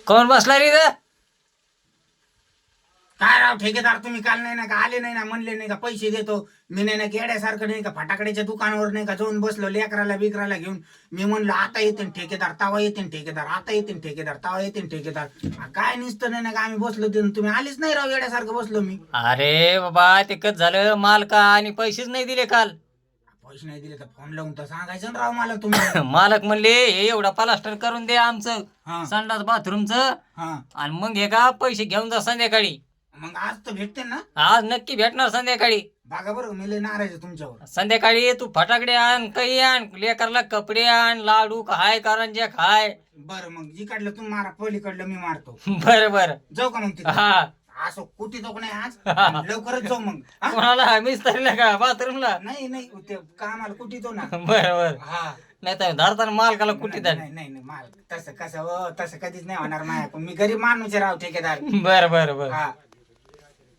कोण बसला रे इथं? काय राव ठेकेदार, तुम्ही काल नाही ना का आले नाही ना, म्हणले नाही का पैसे देतो, मी नाही ना गेड्यासारखं नाही का फटाकड्याच्या दुकानावर नाही का जाऊन बसलो लेकराला बिकराला घेऊन. मी म्हणलं आता येतील ठेकेदार, तवा येतील ठेकेदार, आता येतील ठेकेदार, तवा येतील ठेकेदार. काय नुसतं नाही ना का आम्ही बसलो ते, तुम्ही आलीच नाही राव, येड्यासारखं बसलो मी. अरे बाबा ते कच झालं, मालका आणि पैसेच नाही दिले काल. पैसे नाही दिले तर फोन लावून तर सांगायचं ना राव मला तुम्ही. मालक म्हणले हे एवढा प्लास्टर करून दे आमचं हा संडास बाथरूमचं, हा आणि मग हे का पैसे घेऊन जा संध्याकाळी. मग आज तर भेटते ना. आज नक्की भेटणार संध्याकाळी. बघा बरं, मी लय नाराज आहे तुमच्यावर. संध्याकाळी तू फटाकडे आण, काही आण, लेकरला कपडे आण, लाडू खाय, करंज्या खाय. बरं मग जिकडलं तुम्ही मारा, पलीकडलं मी मारतो. बर बर. जाऊ का मग तिथे? हा. असं कुठे जाऊ नाही आज, लवकरच जाऊ मग. हा? कोणाला मिस्त्रीला का बाथरूमला? नाही नाही, ते कामाला कुठे तो ना. बर बर. हा नाही तर धरताना मालकाला कुठे नाही नाही नाही, माल तसं कसं तसं कधीच नाही होणार माझ्या, मी गरीब माणूस आहे राव ठेकेदार. बर बर बर. हा